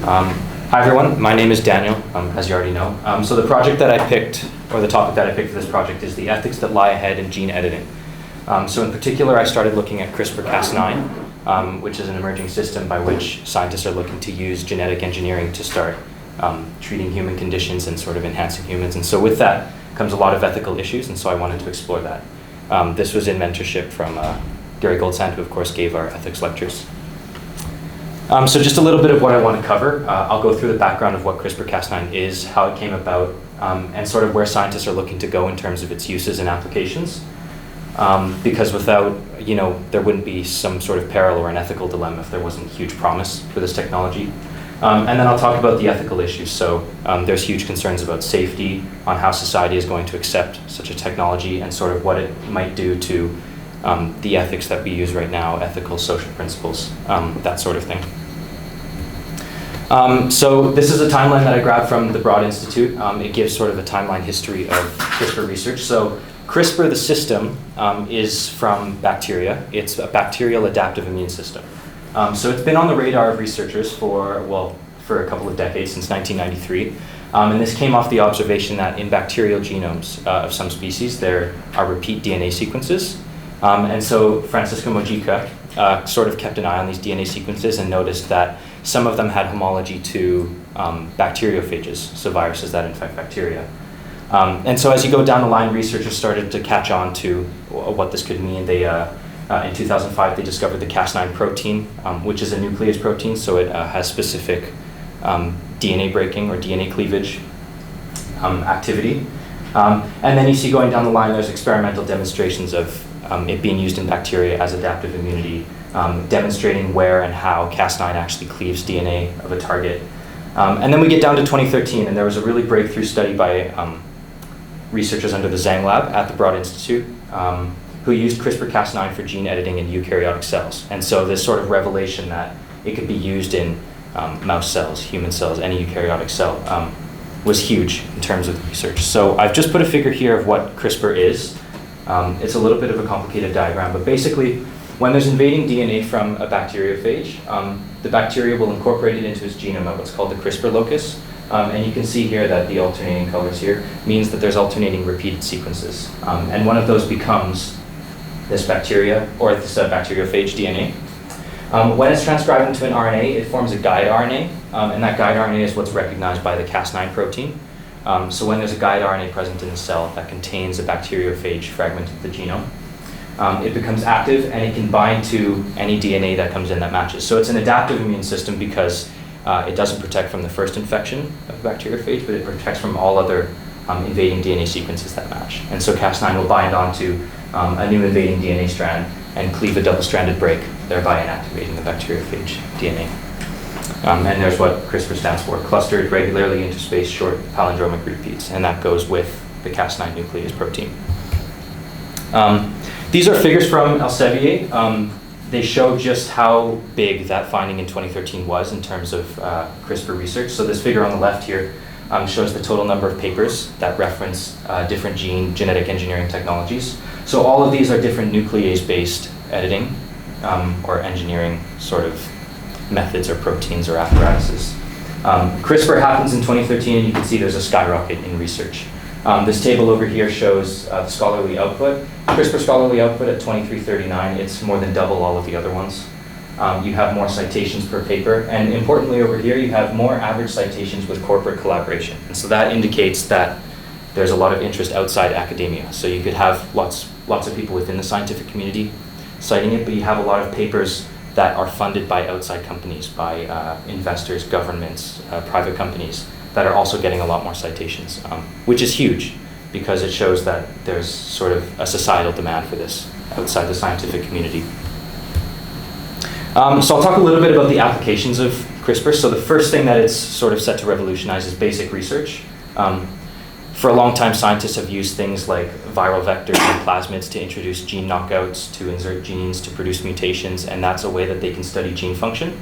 Hi everyone, my name is Daniel, as you already know. So the project that I picked, or the topic that I picked for this project is the ethics that lie ahead in gene editing. So in particular, I started looking at CRISPR-Cas9, which is an emerging system by which scientists are looking to use genetic engineering to start treating human conditions and sort of enhancing humans. And so with that comes a lot of ethical issues, and so I wanted to explore that. This was in mentorship from Gary Goldsand, who of course gave our ethics lectures. So just a little bit of what I want to cover. I'll go through the background of what CRISPR-Cas9 is, how it came about, and sort of where scientists are looking to go in terms of its uses and applications. Because without, there wouldn't be some sort of peril or an ethical dilemma if there wasn't huge promise for this technology. And then I'll talk about the ethical issues. So there's huge concerns about safety, on how society is going to accept such a technology, and sort of what it might do to the ethics that we use right now, ethical, social principles, that sort of thing. So this is a timeline that I grabbed from the Broad Institute. It gives sort of a timeline history of CRISPR research. So CRISPR, the system, is from bacteria. It's a bacterial adaptive immune system. So it's been on the radar of researchers for a couple of decades, since 1993. And this came off the observation that in bacterial genomes of some species, there are repeat DNA sequences. And so Francisco Mojica sort of kept an eye on these DNA sequences and noticed that some of them had homology to bacteriophages, so viruses that infect bacteria. And so as you go down the line, researchers started to catch on to what this could mean. They, in 2005, they discovered the Cas9 protein, which is a nuclease protein, so it has specific DNA breaking or DNA cleavage activity. And then you see going down the line, there's experimental demonstrations of it being used in bacteria as adaptive immunity, demonstrating where and how Cas9 actually cleaves DNA of a target. And then we get down to 2013, and there was a really breakthrough study by researchers under the Zhang Lab at the Broad Institute, who used CRISPR-Cas9 for gene editing in eukaryotic cells. And so this sort of revelation that it could be used in mouse cells, human cells, any eukaryotic cell, was huge in terms of the research. So I've just put a figure here of what CRISPR is. It's a little bit of a complicated diagram, but basically, when there's invading DNA from a bacteriophage, the bacteria will incorporate it into its genome at what's called the CRISPR locus. And you can see here that the alternating colors here means that there's alternating repeated sequences. And one of those becomes this bacteria, or this bacteriophage DNA. When it's transcribed into an RNA, it forms a guide RNA, and that guide RNA is what's recognized by the Cas9 protein. So when there's a guide RNA present in the cell that contains a bacteriophage fragment of the genome, it becomes active and it can bind to any DNA that comes in that matches. So it's an adaptive immune system because it doesn't protect from the first infection of the bacteriophage, but it protects from all other invading DNA sequences that match. And so Cas9 will bind onto a new invading DNA strand and cleave a double-stranded break, thereby inactivating the bacteriophage DNA. And there's what CRISPR stands for, clustered, regularly interspaced, short palindromic repeats, and that goes with the Cas9 nuclease protein. These are figures from Elsevier. They show just how big that finding in 2013 was in terms of CRISPR research. So this figure on the left here shows the total number of papers that reference different genetic engineering technologies. So all of these are different nuclease-based editing or engineering sort of methods or proteins or apparatuses. CRISPR happens in 2013, and you can see there's a skyrocket in research. This table over here shows the scholarly output. CRISPR scholarly output at 2339, it's more than double all of the other ones. You have more citations per paper, and importantly over here, you have more average citations with corporate collaboration. And so that indicates that there's a lot of interest outside academia. So you could have lots of people within the scientific community citing it, but you have a lot of papers that are funded by outside companies, by investors, governments, private companies, that are also getting a lot more citations, which is huge because it shows that there's sort of a societal demand for this outside the scientific community. So I'll talk a little bit about the applications of CRISPR. So the first thing that it's sort of set to revolutionize is basic research. For a long time, scientists have used things like viral vectors and plasmids to introduce gene knockouts, to insert genes, to produce mutations, and that's a way that they can study gene function.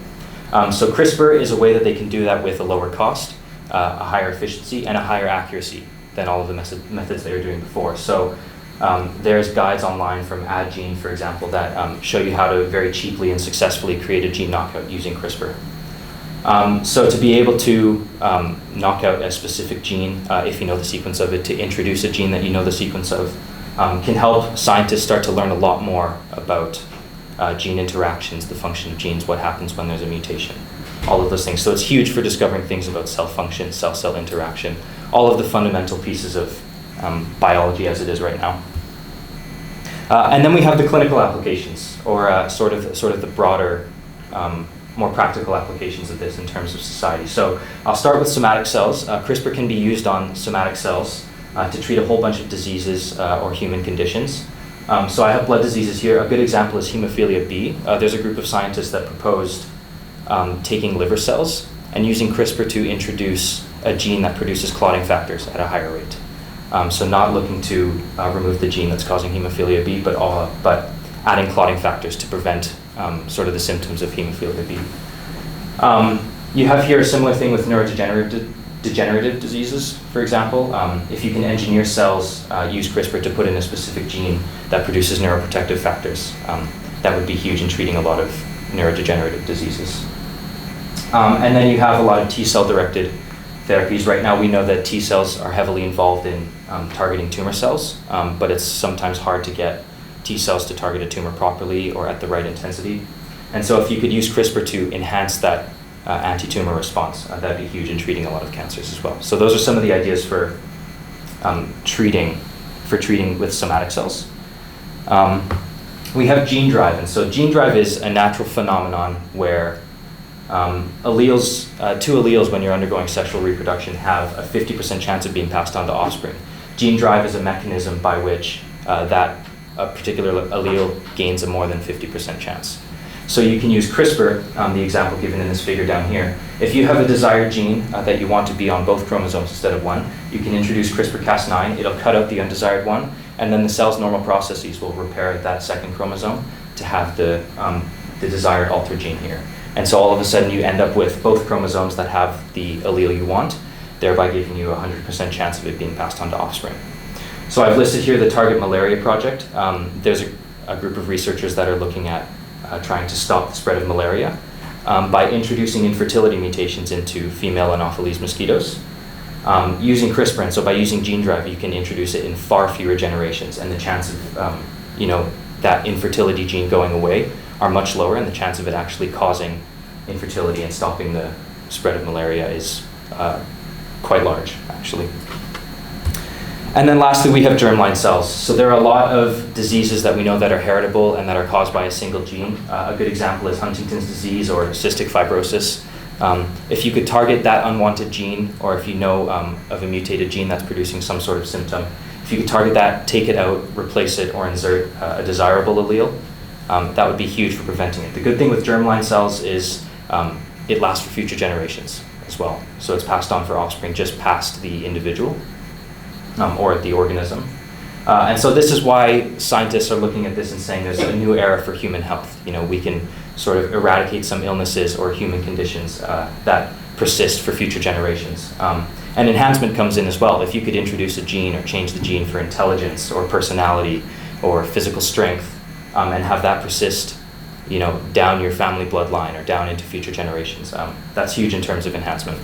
So CRISPR is a way that they can do that with a lower cost, a higher efficiency, and a higher accuracy than all of the methods they were doing before. So there's guides online from AdGene, for example, that show you how to very cheaply and successfully create a gene knockout using CRISPR. So to be able to knock out a specific gene, if you know the sequence of it, to introduce a gene that you know the sequence of, can help scientists start to learn a lot more about gene interactions, the function of genes, what happens when there's a mutation, all of those things. So it's huge for discovering things about cell function, cell-cell interaction, all of the fundamental pieces of biology as it is right now. And then we have the clinical applications, or sort of the broader, more practical applications of this in terms of society. So I'll start with somatic cells. CRISPR can be used on somatic cells to treat a whole bunch of diseases or human conditions. So I have blood diseases here. A good example is hemophilia B. There's a group of scientists that proposed taking liver cells and using CRISPR to introduce a gene that produces clotting factors at a higher rate. So not looking to remove the gene that's causing hemophilia B, but adding clotting factors to prevent sort of the symptoms of hemophilia B. You have here a similar thing with neurodegenerative diseases, for example. If you can engineer cells, use CRISPR to put in a specific gene that produces neuroprotective factors, that would be huge in treating a lot of neurodegenerative diseases. And then you have a lot of T-cell directed therapies. Right now we know that T cells are heavily involved in targeting tumor cells, but it's sometimes hard to get T cells to target a tumor properly or at the right intensity. And so if you could use CRISPR to enhance that anti-tumor response, that'd be huge in treating a lot of cancers as well. So those are some of the ideas for treating with somatic cells. We have gene drive, and so gene drive is a natural phenomenon where two alleles when you're undergoing sexual reproduction have a 50% chance of being passed on to offspring. Gene drive is a mechanism by which that particular allele gains a more than 50% chance. So you can use CRISPR, the example given in this figure down here. If you have a desired gene that you want to be on both chromosomes instead of one, you can introduce CRISPR-Cas9, it'll cut out the undesired one, and then the cell's normal processes will repair that second chromosome to have the desired altered gene here. And so all of a sudden you end up with both chromosomes that have the allele you want, thereby giving you a 100% chance of it being passed on to offspring. So I've listed here the Target Malaria Project. There's a group of researchers that are looking at trying to stop the spread of malaria by introducing infertility mutations into female Anopheles mosquitoes. Using CRISPR, and so by using gene drive, you can introduce it in far fewer generations, and the chance of that infertility gene going away are much lower, and the chance of it actually causing infertility and stopping the spread of malaria is quite large, actually. And then lastly, we have germline cells. So there are a lot of diseases that we know that are heritable and that are caused by a single gene. A good example is Huntington's disease or cystic fibrosis. If you could target that unwanted gene, or if you know of a mutated gene that's producing some sort of symptom, if you could target that, take it out, replace it, or insert a desirable allele, that would be huge for preventing it. The good thing with germline cells is it lasts for future generations as well. So it's passed on for offspring just past the individual or the organism. And so this is why scientists are looking at this and saying there's a new era for human health. We can sort of eradicate some illnesses or human conditions that persist for future generations. And enhancement comes in as well. If you could introduce a gene or change the gene for intelligence or personality or physical strength, and have that persist, down your family bloodline or down into future generations. That's huge in terms of enhancement.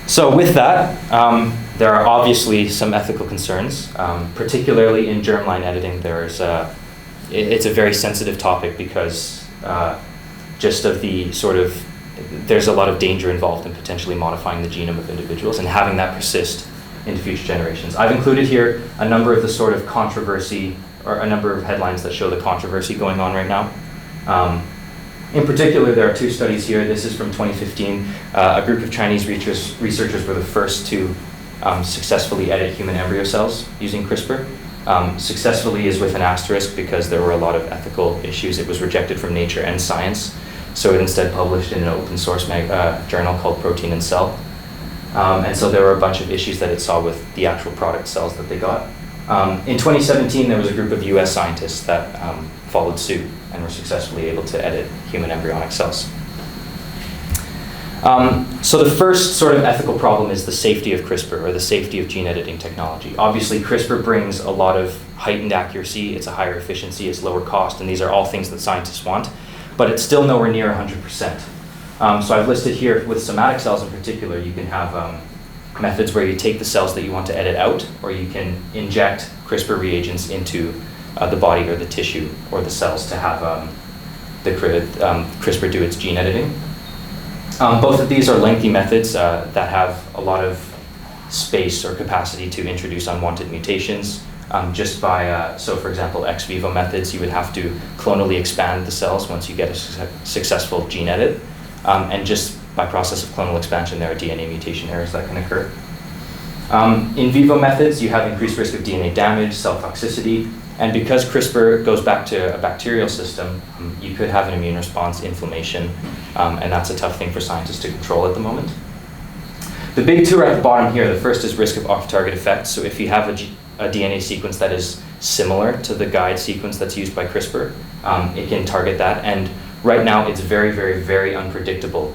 So with that, there are obviously some ethical concerns, particularly in germline editing. It's a very sensitive topic because just of the there's a lot of danger involved in potentially modifying the genome of individuals and having that persist into future generations. I've included here a number of the sort of controversy, or a number of headlines that show the controversy going on right now. In particular, there are two studies here. This is from 2015. A group of Chinese researchers were the first to successfully edit human embryo cells using CRISPR. Successfully is with an asterisk because there were a lot of ethical issues. It was rejected from Nature and Science, so it instead published in an open source journal called Protein and Cell. And so there were a bunch of issues that it saw with the actual product cells that they got. In 2017, there was a group of US scientists that followed suit and were successfully able to edit human embryonic cells. So the first sort of ethical problem is the safety of CRISPR, or the safety of gene editing technology. Obviously, CRISPR brings a lot of heightened accuracy, it's a higher efficiency, it's lower cost, and these are all things that scientists want, but it's still nowhere near 100%. So I've listed here with somatic cells in particular, you can have methods where you take the cells that you want to edit out, or you can inject CRISPR reagents into the body or the tissue or the cells to have CRISPR do its gene editing. Both of these are lengthy methods that have a lot of space or capacity to introduce unwanted mutations. Just by, so for example, ex vivo methods, you would have to clonally expand the cells once you get a successful gene edit. And just by process of clonal expansion, there are DNA mutation errors that can occur. In vivo methods, you have increased risk of DNA damage, cell toxicity, and because CRISPR goes back to a bacterial system, you could have an immune response, inflammation, and that's a tough thing for scientists to control at the moment. The big two are at the bottom here. The first is risk of off-target effects. So if you have a DNA sequence that is similar to the guide sequence that's used by CRISPR, it can target that. And right now, it's very, very, very unpredictable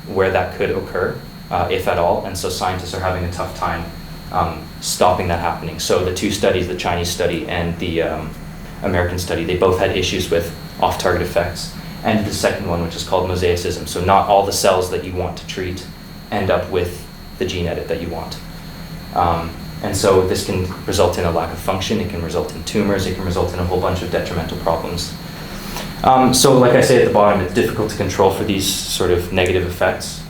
where that could occur, if at all. And so scientists are having a tough time stopping that happening. So the two studies, the Chinese study and the American study, they both had issues with off-target effects. And the second one, which is called mosaicism. So not all the cells that you want to treat end up with the gene edit that you want. And so this can result in a lack of function, it can result in tumors, it can result in a whole bunch of detrimental problems. So like I say at the bottom, it's difficult to control for these sort of negative effects.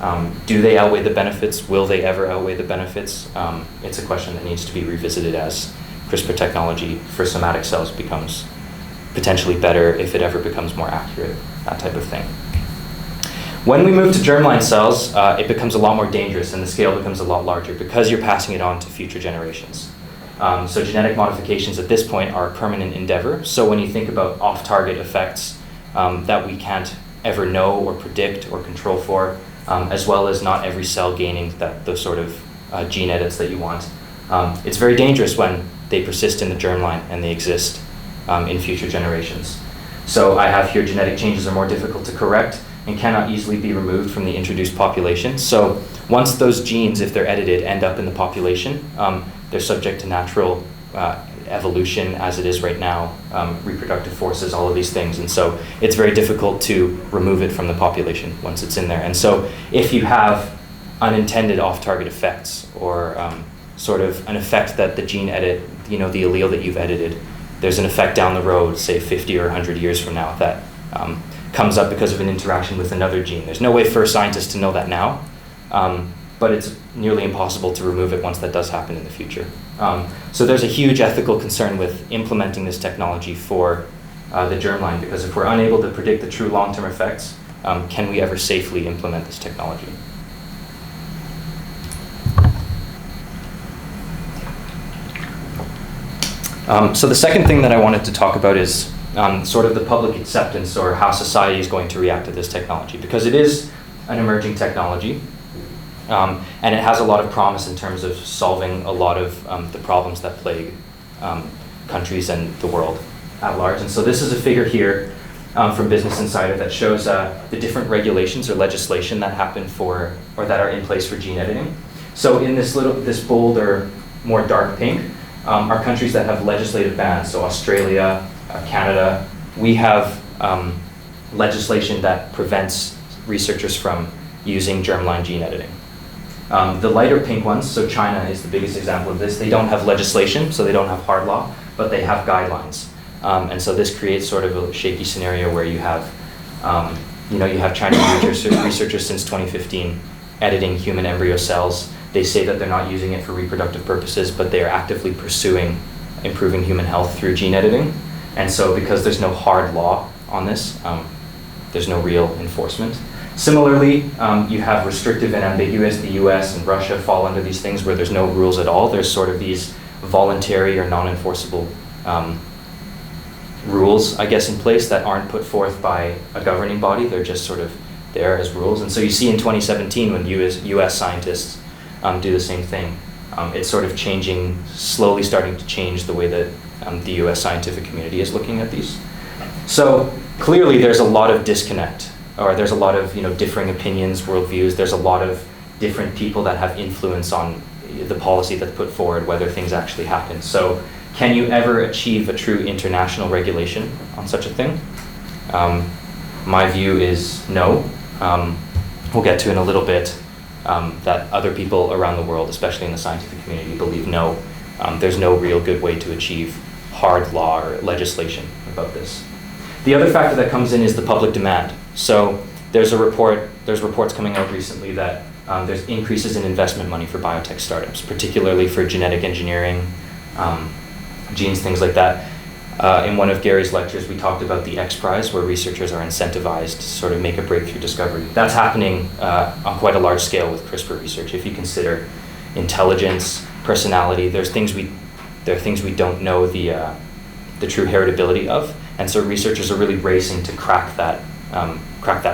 Do they outweigh the benefits? Will they ever outweigh the benefits? It's a question that needs to be revisited as CRISPR technology for somatic cells becomes potentially better, if it ever becomes more accurate, that type of thing. When we move to germline cells, it becomes a lot more dangerous and the scale becomes a lot larger because you're passing it on to future generations. So genetic modifications at this point are a permanent endeavor. So when you think about off-target effects that we can't ever know or predict or control for, as well as not every cell gaining those sort of gene edits that you want, it's very dangerous when they persist in the germline and they exist in future generations. So I have here genetic changes are more difficult to correct and cannot easily be removed from the introduced population. So once those genes, if they're edited, end up in the population, they're subject to natural evolution as it is right now, reproductive forces, all of these things. And so it's very difficult to remove it from the population once it's in there. And so if you have unintended off-target effects or sort of an effect that the gene edit, the allele that you've edited, there's an effect down the road, say 50 or 100 years from now, that comes up because of an interaction with another gene. There's no way for scientists to know that now, but it's nearly impossible to remove it once that does happen in the future. So there's a huge ethical concern with implementing this technology for the germline, because if we're unable to predict the true long-term effects, can we ever safely implement this technology? So the second thing that I wanted to talk about is sort of the public acceptance or how society is going to react to this technology, because it is an emerging technology and it has a lot of promise in terms of solving a lot of the problems that plague countries and the world at large. And so this is a figure here from Business Insider that shows the different regulations or legislation that happen for, or that are in place for gene editing. So in this bold or more dark pink are countries that have legislative bans. So Australia, Canada, we have legislation that prevents researchers from using germline gene editing. The lighter pink ones, so China is the biggest example of this, they don't have legislation, so they don't have hard law, but they have guidelines. And so this creates sort of a shaky scenario where you have, you have Chinese researchers since 2015 editing human embryo cells. They say that they're not using it for reproductive purposes, but they are actively pursuing improving human health through gene editing. And so because there's no hard law on this, there's no real enforcement. Similarly, you have restrictive and ambiguous. The US and Russia fall under these things where there's no rules at all. There's sort of these voluntary or non-enforceable rules, I guess, in place that aren't put forth by a governing body. They're just sort of there as rules. And so you see in 2017 when US scientists do the same thing, it's sort of changing, slowly starting to change the way that the US scientific community is looking at these. So clearly there's a lot of disconnect, or there's a lot of differing opinions, worldviews. There's a lot of different people that have influence on the policy that's put forward, whether things actually happen. So can you ever achieve a true international regulation on such a thing? My view is no. we'll get to in a little bit, that other people around the world, especially in the scientific community, believe no, there's no real good way to achieve hard law or legislation about this. The other factor that comes in is the public demand. So there's reports coming out recently that there's increases in investment money for biotech startups, particularly for genetic engineering, genes, things like that. In one of Gary's lectures, we talked about the X Prize, where researchers are incentivized to sort of make a breakthrough discovery. That's happening on quite a large scale with CRISPR research. If you consider intelligence, personality, there are things we don't know the true heritability of, and so researchers are really racing to crack that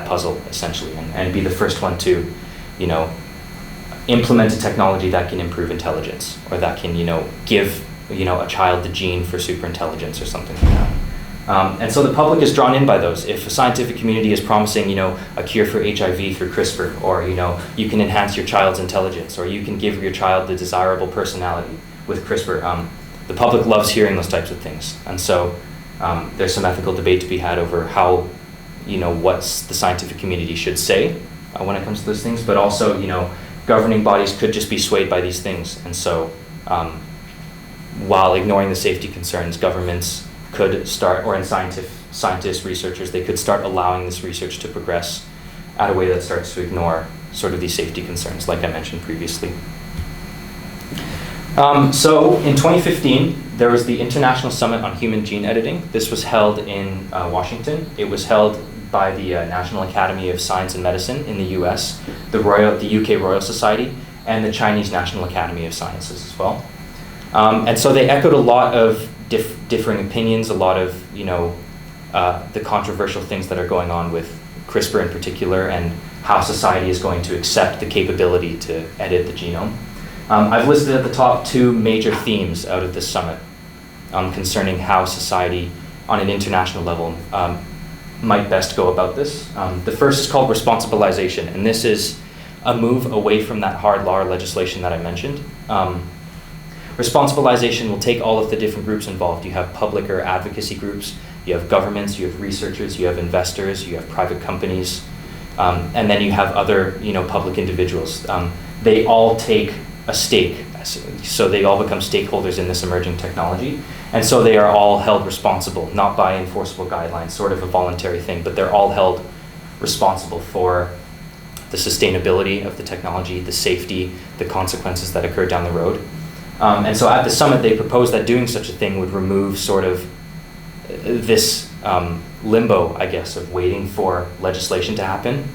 puzzle essentially, and be the first one to, implement a technology that can improve intelligence, or that can, give a child the gene for superintelligence or something like that. And so the public is drawn in by those. If a scientific community is promising, a cure for HIV through CRISPR, or, you can enhance your child's intelligence, or you can give your child the desirable personality with CRISPR, the public loves hearing those types of things. And so there's some ethical debate to be had over how, what the scientific community should say when it comes to those things, but also, governing bodies could just be swayed by these things. And so, while ignoring the safety concerns, governments could start, or in scientists, researchers, they could start allowing this research to progress at a way that starts to ignore sort of these safety concerns, like I mentioned previously. So in 2015, there was the International Summit on Human Gene Editing. This was held in Washington. It was held by the National Academy of Science and Medicine in the US, the UK Royal Society, and the Chinese National Academy of Sciences as well. And so they echoed a lot of differing opinions, a lot of, the controversial things that are going on with CRISPR in particular, and how society is going to accept the capability to edit the genome. I've listed at the top two major themes out of this summit concerning how society, on an international level, might best go about this. The first is called responsibilization, and this is a move away from that hard law or legislation that I mentioned. Responsibilization will take all of the different groups involved. You have public or advocacy groups, you have governments, you have researchers, you have investors, you have private companies, and then you have other, public individuals. They all take a stake, so they all become stakeholders in this emerging technology, and so they are all held responsible, not by enforceable guidelines, sort of a voluntary thing, but they're all held responsible for the sustainability of the technology, the safety, the consequences that occur down the road. And so at the summit, they proposed that doing such a thing would remove sort of this limbo, I guess, of waiting for legislation to happen.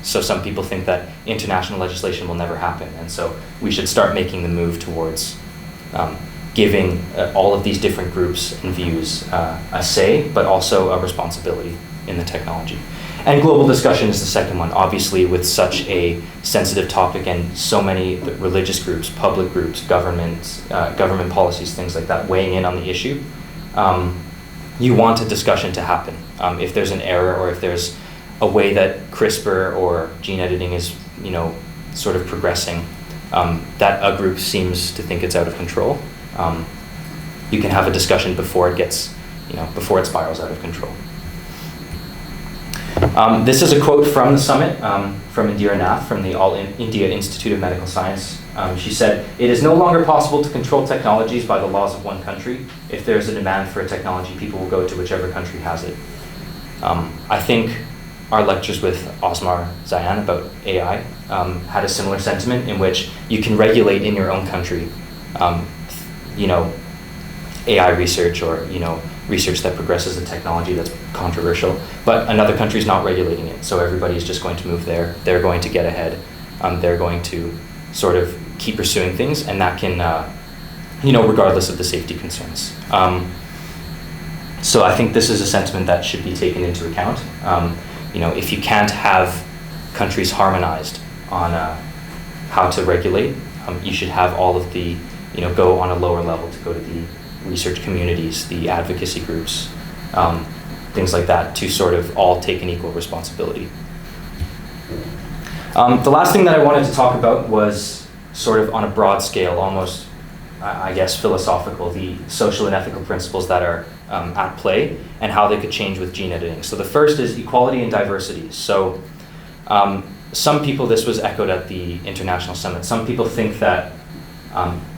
So some people think that international legislation will never happen, and so we should start making the move towards giving all of these different groups and views a say, but also a responsibility in the technology. And global discussion is the second one, obviously with such a sensitive topic and so many religious groups, public groups, governments, government policies, things like that, weighing in on the issue. You want a discussion to happen. If there's an error, or if there's a way that CRISPR or gene editing is, sort of progressing, that a group seems to think it's out of control. You can have a discussion before it gets, before it spirals out of control. This is a quote from the summit, from Indira Nath, from the All India Institute of Medical Science. She said, "It is no longer possible to control technologies by the laws of one country. If there is a demand for a technology, people will go to whichever country has it." I think our lectures with Osmar Zayan about AI had a similar sentiment, in which you can regulate in your own country, AI research, or research that progresses a technology that's controversial, but another country's not regulating it, so everybody's just going to move there. They're going to get ahead. They're going to sort of keep pursuing things, and that can, regardless of the safety concerns. So I think this is a sentiment that should be taken into account. If you can't have countries harmonized on how to regulate, you should have all of the, go on a lower level to go to the research communities, the advocacy groups, things like that, to sort of all take an equal responsibility. The last thing that I wanted to talk about was sort of on a broad scale, almost, I guess, philosophical, the social and ethical principles that are at play and how they could change with gene editing. So the first is equality and diversity. So some people, this was echoed at the International Summit, some people think that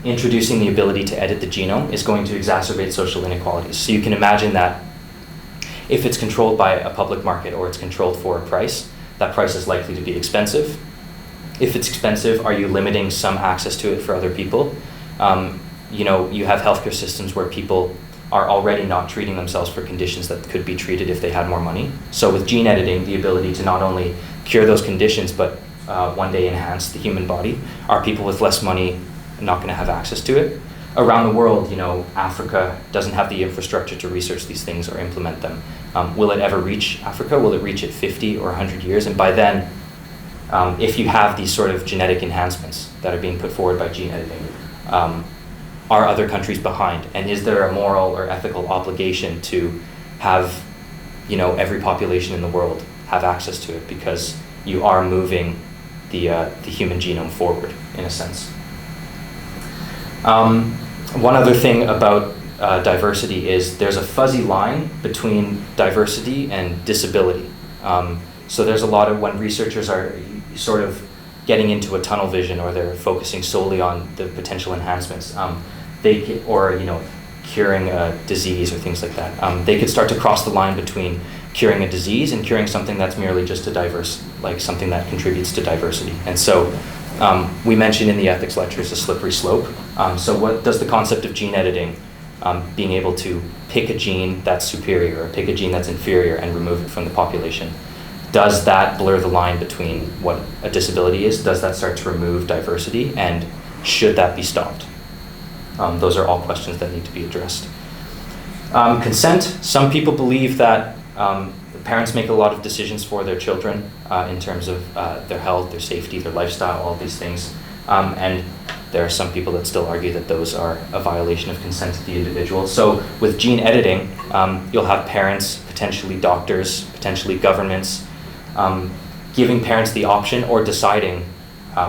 introducing the ability to edit the genome is going to exacerbate social inequalities. So you can imagine that if it's controlled by a public market or it's controlled for a price, that price is likely to be expensive. If it's expensive, are you limiting some access to it for other people? You have healthcare systems where people are already not treating themselves for conditions that could be treated if they had more money. So with gene editing, the ability to not only cure those conditions, but one day enhance the human body, are people with less money not going to have access to it? Around the world, Africa doesn't have the infrastructure to research these things or implement them. Will it ever reach Africa? Will it reach it 50 or 100 years? And by then, if you have these sort of genetic enhancements that are being put forward by gene editing, are other countries behind? And is there a moral or ethical obligation to have, every population in the world have access to it, because you are moving the human genome forward, in a sense. One other thing about diversity is there's a fuzzy line between diversity and disability. So there's a lot of, when researchers are sort of getting into a tunnel vision, or they're focusing solely on the potential enhancements, curing a disease or things like that, they could start to cross the line between curing a disease and curing something that's merely just something that contributes to diversity. And so we mentioned in the ethics lectures a slippery slope. So what does the concept of gene editing, being able to pick a gene that's superior or pick a gene that's inferior and remove it from the population, does that blur the line between what a disability is? Does that start to remove diversity? And should that be stopped? Those are all questions that need to be addressed. Consent. Some people believe that parents make a lot of decisions for their children in terms of their health, their safety, their lifestyle, all these things. And there are some people that still argue that those are a violation of consent of the individual. So with gene editing, you'll have parents, potentially doctors, potentially governments, giving parents the option or deciding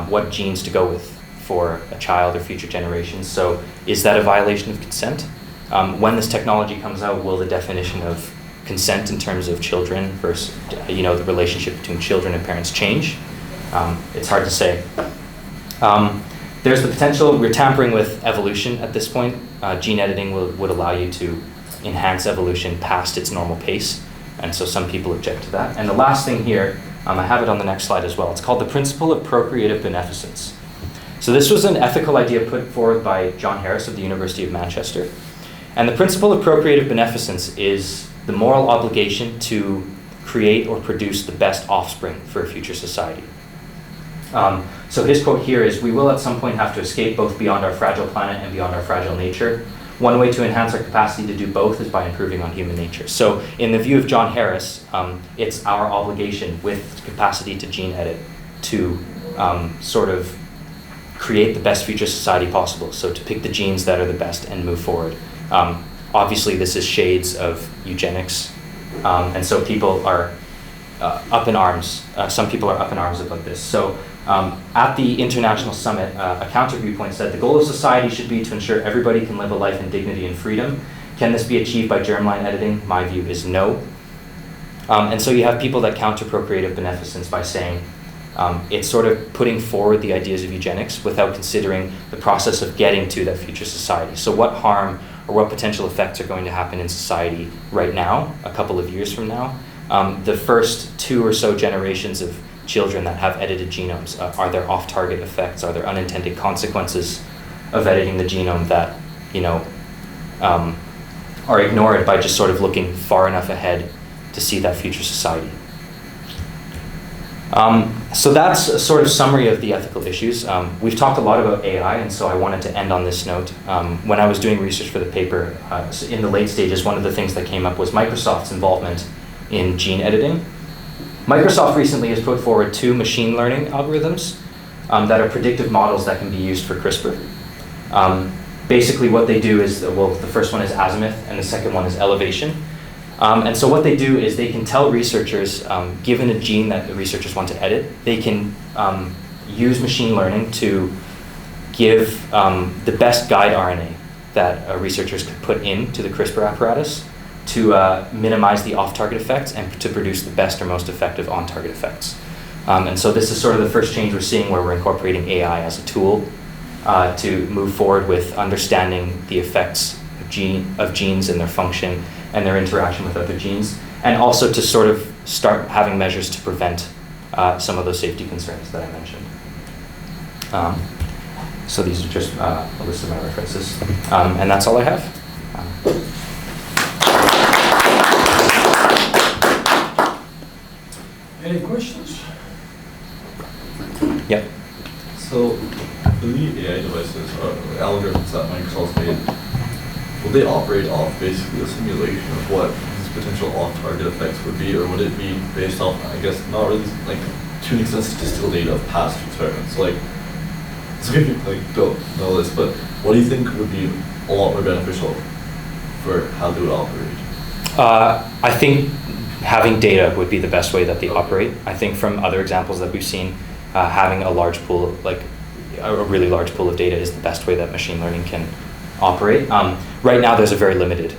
what genes to go with for a child or future generations. So is that a violation of consent? When this technology comes out, will the definition of consent in terms of children versus the relationship between children and parents change? It's hard to say. There's the potential, we're tampering with evolution at this point. Gene editing would allow you to enhance evolution past its normal pace, and so some people object to that. And the last thing here, I have it on the next slide as well, it's called the principle of procreative beneficence. So this was an ethical idea put forward by John Harris of the University of Manchester. And the principle of procreative beneficence is the moral obligation to create or produce the best offspring for a future society. So his quote here is, "We will at some point have to escape both beyond our fragile planet and beyond our fragile nature. One way to enhance our capacity to do both is by improving on human nature." So in the view of John Harris, it's our obligation with capacity to gene edit to sort of create the best future society possible. So to pick the genes that are the best and move forward. Obviously this is shades of eugenics, and so people are up in arms. Some people are up in arms about this. So at the International Summit, a counter viewpoint said the goal of society should be to ensure everybody can live a life in dignity and freedom. Can this be achieved by germline editing? My view is no. And so you have people that counter procreative beneficence by saying it's sort of putting forward the ideas of eugenics without considering the process of getting to that future society. So what harm or what potential effects are going to happen in society right now, a couple of years from now? The first 2 or so generations of children that have edited genomes, are there off-target effects? Are there unintended consequences of editing the genome that are ignored by just sort of looking far enough ahead to see that future society? So that's a sort of summary of the ethical issues. We've talked a lot about AI, and so I wanted to end on this note. When I was doing research for the paper, in the late stages, one of the things that came up was Microsoft's involvement in gene editing. Microsoft recently has put forward 2 machine learning algorithms that are predictive models that can be used for CRISPR. Basically what they do is, the first one is azimuth and the second one is elevation. And so what they do is they can tell researchers, given a gene that the researchers want to edit, they can use machine learning to give the best guide RNA that researchers could put into the CRISPR apparatus to minimize the off-target effects and to produce the best or most effective on-target effects. And so this is sort of the first change we're seeing where we're incorporating AI as a tool to move forward with understanding the effects of genes and their function and their interaction with other genes, and also to sort of start having measures to prevent some of those safety concerns that I mentioned. So these are just a list of my references. And that's all I have. Any questions? Yep. So the AI devices or algorithms that Microsoft's made, will they operate off basically a simulation of what these potential off-target effects would be, or would it be based off, I guess, not really like tuning statistical data of past experiments? Like, so if you don't know this, but what do you think would be a lot more beneficial for how they would operate? I think having data would be the best way that they operate. I think from other examples that we've seen, having a large pool, like a really large pool of data, is the best way that machine learning can operate. Right now, there's a very limited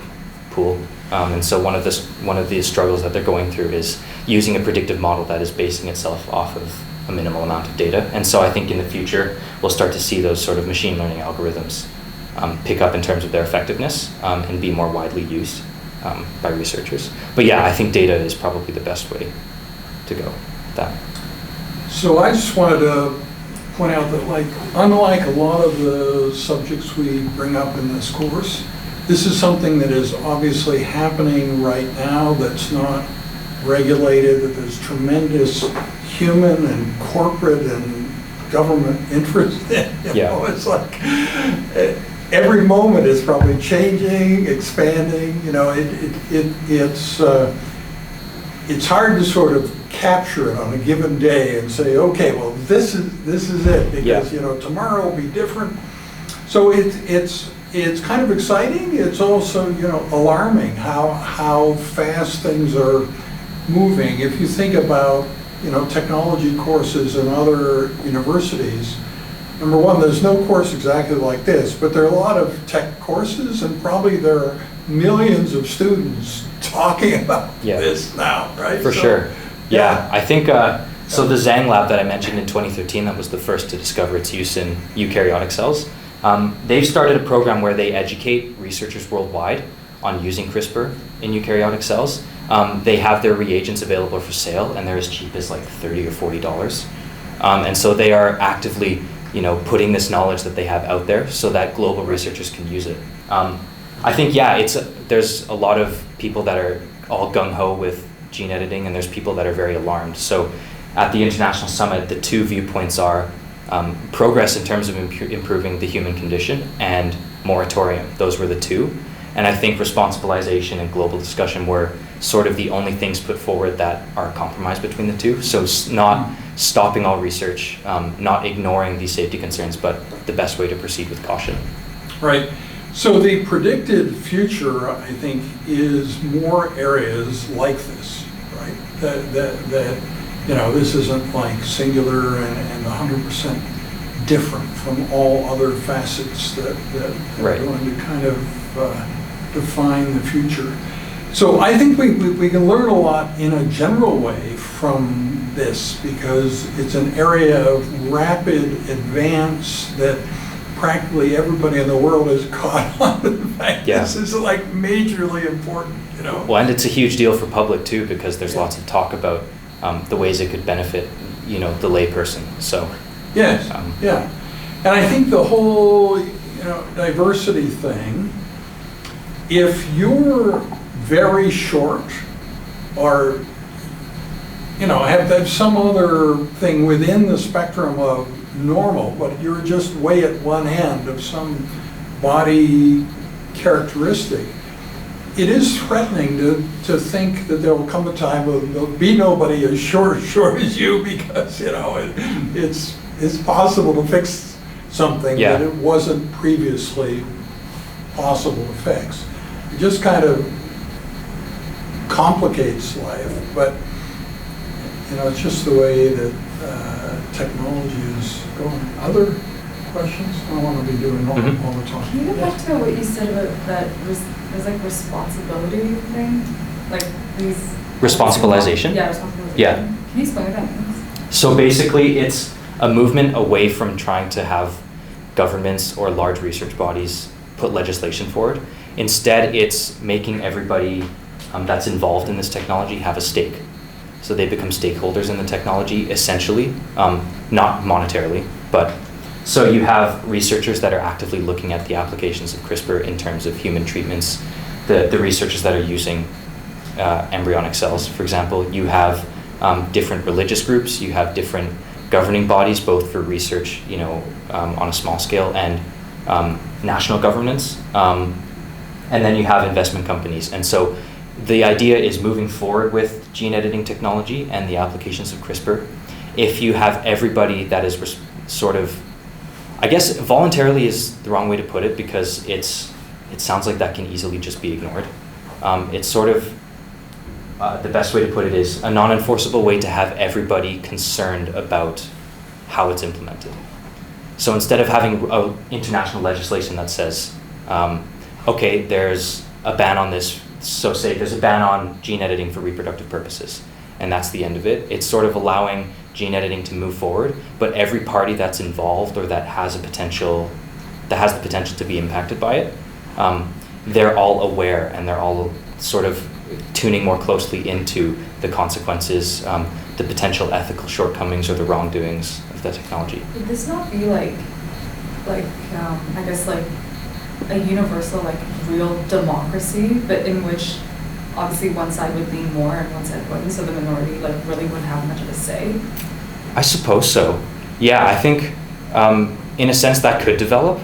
pool, and so one of the struggles that they're going through is using a predictive model that is basing itself off of a minimal amount of data. And so I think in the future, we'll start to see those sort of machine learning algorithms pick up in terms of their effectiveness and be more widely used by researchers. But yeah, I think data is probably the best way to go with that. So I just wanted to point out that, like, unlike a lot of the subjects we bring up in this course, this is something that is obviously happening right now that's not regulated, that there's tremendous human and corporate and government interest in. You know, it's like every moment is probably changing, expanding. You know, it's hard to sort of capture it on a given day and say, okay, well, this is it, because you know, tomorrow will be different. So it's kind of exciting. It's also, you know, alarming how fast things are moving. If you think about, you know, technology courses in other universities, number one, there's no course exactly like this, but there are a lot of tech courses, and probably there are millions of students talking about this now, right? For sure. Yeah, I think, so the Zhang lab that I mentioned in 2013, that was the first to discover its use in eukaryotic cells. They've started a program where they educate researchers worldwide on using CRISPR in eukaryotic cells. They have their reagents available for sale, and they're as cheap as like $30 or $40. And so they are actively, you know, putting this knowledge that they have out there so that global researchers can use it. I think, there's a lot of people that are all gung-ho with gene editing, and there's people that are very alarmed. So at the International Summit, the two viewpoints are progress in terms of improving the human condition and moratorium. Those were the two. And I think responsibilization and global discussion were sort of the only things put forward that are a compromise between the two. So not stopping all research, not ignoring these safety concerns, but the best way to proceed with caution. Right. So the predicted future, I think, is more areas like this, right? That you know, this isn't like singular and 100% different from all other facets that are going to kind of define the future. So I think we can learn a lot in a general way from this, because it's an area of rapid advance that practically everybody in the world is caught on to the fact this is like majorly important, you know. Well, and it's a huge deal for public too, because there's lots of talk about the ways it could benefit, you know, the layperson. So and I think the whole, you know, diversity thing, if you're very short or, you know, have some other thing within the spectrum of normal, but you're just way at one end of some body characteristic, it is threatening to think that there will come a time when there'll be nobody as short as you, because, you know, it's possible to fix something that it wasn't previously possible to fix. It just kind of complicates life, but, you know, it's just the way that technology is going. Other questions? I don't want to be doing all the talking. Can you go back to what you said about that there's like responsibility thing? Like these... Responsibilization? Yeah, responsibilization. Yeah. Can you explain what that means? So basically, it's a movement away from trying to have governments or large research bodies put legislation forward. Instead, it's making everybody that's involved in this technology have a stake. So they become stakeholders in the technology, essentially, not monetarily, but so you have researchers that are actively looking at the applications of CRISPR in terms of human treatments, the researchers that are using embryonic cells, for example. You have different religious groups, you have different governing bodies, both for research, on a small scale, and national governments. And then you have investment companies. And so the idea is moving forward with gene editing technology and the applications of CRISPR. If you have everybody that is sort of, I guess voluntarily is the wrong way to put it, because it sounds like that can easily just be ignored. It's sort of, the best way to put it is a non-enforceable way to have everybody concerned about how it's implemented. So instead of having international legislation that says, okay, there's a ban on this, so say there's a ban on gene editing for reproductive purposes, and that's the end of it. It's sort of allowing gene editing to move forward, but every party that's involved or that has the potential to be impacted by it, they're all aware, and they're all sort of tuning more closely into the consequences, the potential ethical shortcomings or the wrongdoings of the technology. Would this not be like I guess like a universal, like real democracy, but in which obviously one side would lean more and one side wouldn't, so the minority like really wouldn't have much of a say? I suppose so. Yeah, I think in a sense that could develop.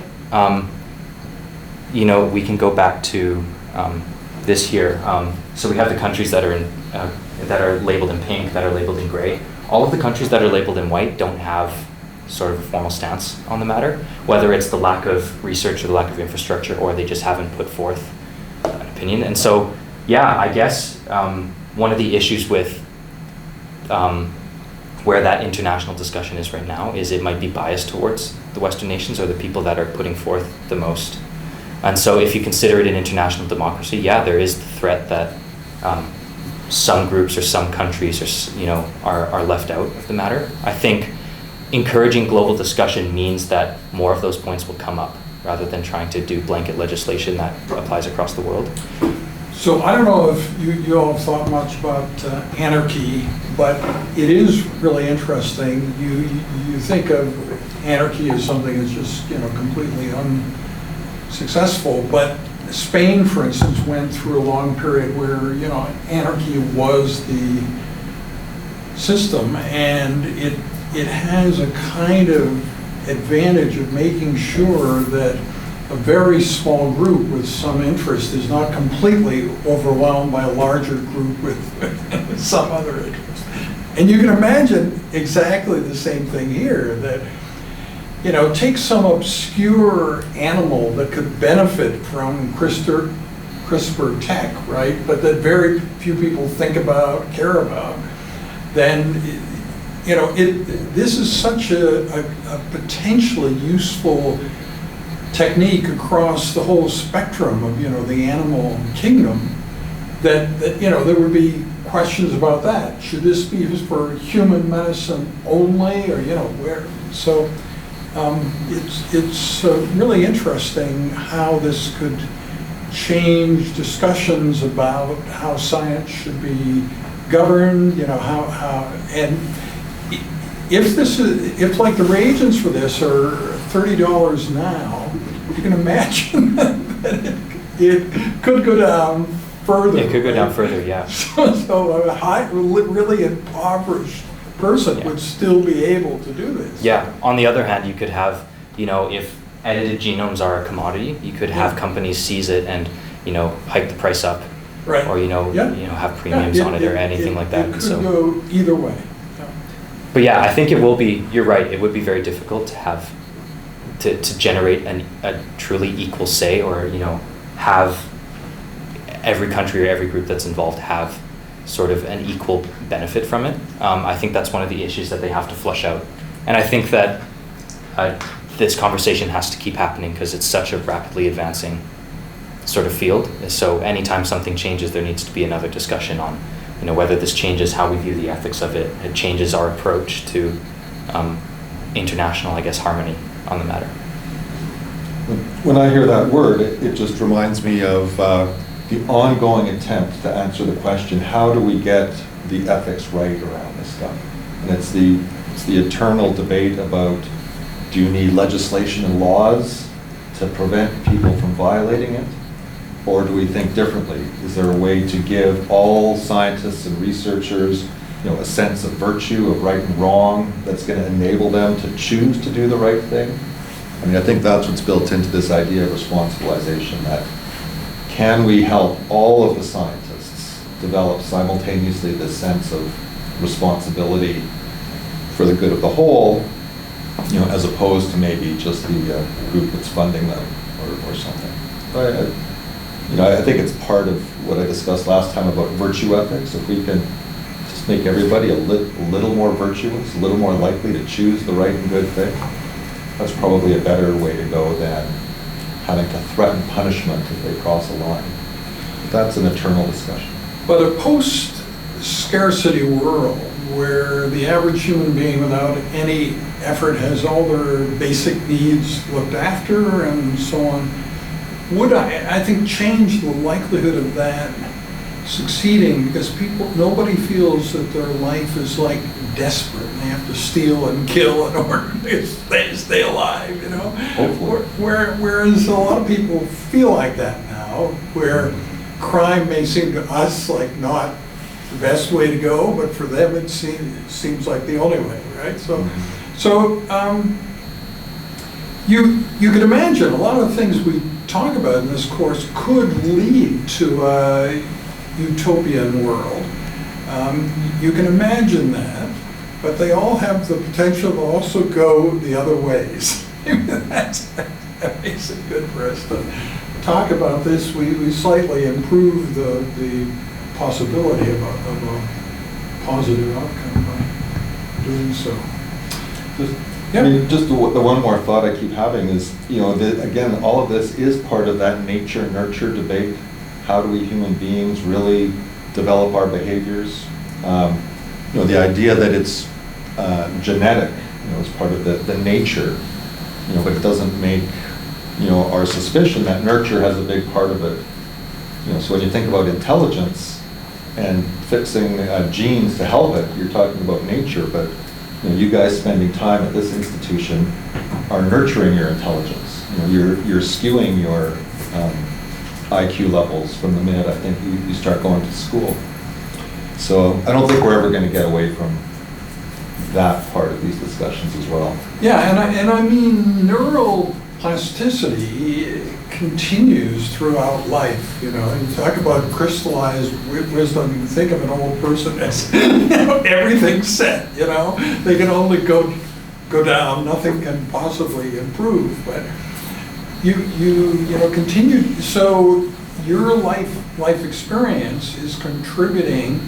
We can go back to this here. So we have the countries that are that are labeled in pink, that are labeled in gray. All of the countries that are labeled in white don't have sort of a formal stance on the matter, whether it's the lack of research or the lack of infrastructure, or they just haven't put forth an opinion. And so, yeah, I guess one of the issues with where that international discussion is right now is it might be biased towards the Western nations or the people that are putting forth the most. And so if you consider it an international democracy, yeah, there is the threat that some groups or some countries are left out of the matter. I think encouraging global discussion means that more of those points will come up rather than trying to do blanket legislation that applies across the world. So I don't know if you all have thought much about anarchy, but it is really interesting. You think of anarchy as something that's just completely unsuccessful, but Spain, for instance, went through a long period where anarchy was the system, and it has a kind of advantage of making sure that a very small group with some interest is not completely overwhelmed by a larger group with some other interest. And you can imagine exactly the same thing here, that take some obscure animal that could benefit from CRISPR tech, right? But that very few people think about, care about, then this is such a potentially useful technique across the whole spectrum of the animal kingdom that there would be questions about that. Should this be used for human medicine only, or where? So it's really interesting how this could change discussions about how science should be governed. And if like the reagents for this are $30 now, you can imagine that it could go down further. It could go down further, yeah. So a really impoverished person would still be able to do this. Yeah. On the other hand, you could have, if edited genomes are a commodity, you could have companies seize it and, hike the price up, right? Or have premiums on it or anything like that. It could go either way. But yeah, I think it will be. You're right. It would be very difficult to have to generate a truly equal say, or have every country or every group that's involved have sort of an equal benefit from it. I think that's one of the issues that they have to flush out, and I think that this conversation has to keep happening because it's such a rapidly advancing sort of field. So anytime something changes, there needs to be another discussion on whether this changes how we view the ethics of it. It changes our approach to international, I guess, harmony on the matter. When I hear that word, it just reminds me of the ongoing attempt to answer the question, how do we get the ethics right around this stuff? And it's the eternal debate about, do you need legislation and laws to prevent people from violating it? Or do we think differently? Is there a way to give all scientists and researchers a sense of virtue, of right and wrong, that's going to enable them to choose to do the right thing? I mean, I think that's what's built into this idea of responsibilization, that can we help all of the scientists develop simultaneously this sense of responsibility for the good of the whole, as opposed to maybe just the group that's funding them or something. So I think it's part of what I discussed last time about virtue ethics. If we can just make everybody a little more virtuous, a little more likely to choose the right and good thing, that's probably a better way to go than having to threaten punishment if they cross a line. But that's an eternal discussion. But a post-scarcity world where the average human being without any effort has all their basic needs looked after and so on, would, I think, change the likelihood of that succeeding, because nobody feels that their life is like desperate and they have to steal and kill in order to stay alive, Hopefully. Whereas a lot of people feel like that now, where crime may seem to us like not the best way to go, but for them it seems like the only way, right? So you can imagine a lot of the things we talk about in this course could lead to a utopian world. You can imagine that, but they all have the potential to also go the other ways. That makes it good for us to talk about this. We slightly improve the possibility of a positive outcome by doing so. I mean, just the one more thought I keep having is, again, all of this is part of that nature-nurture debate. How do we human beings really develop our behaviors? The idea that it's genetic, is part of the nature, but it doesn't make, our suspicion that nurture has a big part of it. So when you think about intelligence and fixing genes to help it, you're talking about nature, but you guys spending time at this institution are nurturing your intelligence. You're skewing your IQ levels from the minute I think you start going to school. So I don't think we're ever going to get away from that part of these discussions as well. Yeah, and I mean, neural plasticity continues throughout life. You talk about crystallized wisdom. You think of an old person as everything's set. They can only go down. Nothing can possibly improve. But you continue. So your life experience is contributing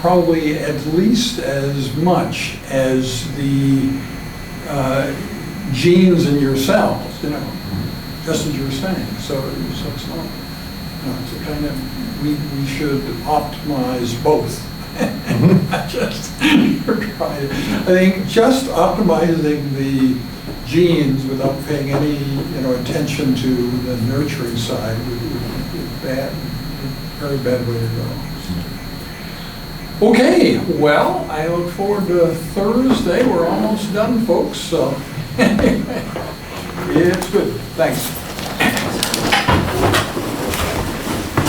probably at least as much as the genes in your cells, just as you were saying. So it's not, it's a kind of, we should optimize both. Not just try to, I think just optimizing the genes without paying any, attention to the nurturing side would be a very bad way to go. Okay, well, I look forward to Thursday. We're almost done, folks, so it's good. Thanks.